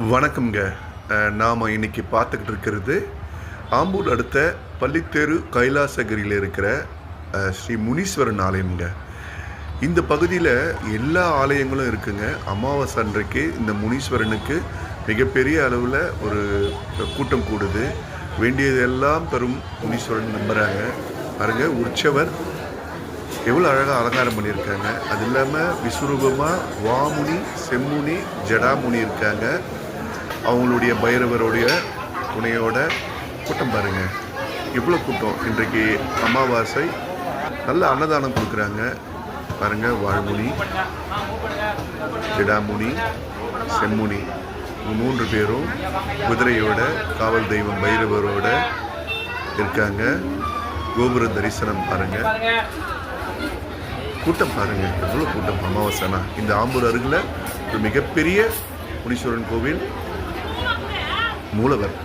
வணக்கம்ங்க. நாம் இன்னைக்கு பார்த்துக்கிட்டு இருக்கிறது ஆம்பூர் அடுத்த பள்ளித்தெரு கைலாசகிரியில் இருக்கிற ஸ்ரீ முனீஸ்வரன் ஆலயம்ங்க. இந்த பகுதியில் எல்லா ஆலயங்களும் இருக்குங்க. அமாவாசை அன்றைக்கு இந்த முனீஸ்வரனுக்கு மிகப்பெரிய அளவில் ஒரு கூட்டம் கூடுது. வேண்டியதெல்லாம் தரும் முனீஸ்வரன் நம்புகிறாங்க. பாருங்க, உற்சவர் எவ்வளோ அழகாக அலங்காரம் பண்ணியிருக்காங்க. அது இல்லாமல் விஸ்வரூபமாக வாமுனி, செம்முனி, ஜடாமுனி இருக்காங்க. அவங்களுடைய பைரவருடைய துணையோட கூட்டம் பாருங்கள், இவ்வளோ கூட்டம். இன்றைக்கு அமாவாசை, நல்ல அன்னதானம் கொடுக்குறாங்க பாருங்கள். வாழ்முனி, ஜடாமுனி, செம்முனி 3 பேரும் குதிரையோட காவல் தெய்வம் பைரவரோட இருக்காங்க. கோபுர தரிசனம் பாருங்கள், கூட்டம் பாருங்கள், எவ்வளோ கூட்டம். அமாவாசைனா இந்த ஆம்பூர் அருகில் ஒரு மிகப்பெரிய முனீஸ்வரன் கோவில் மூலவர்.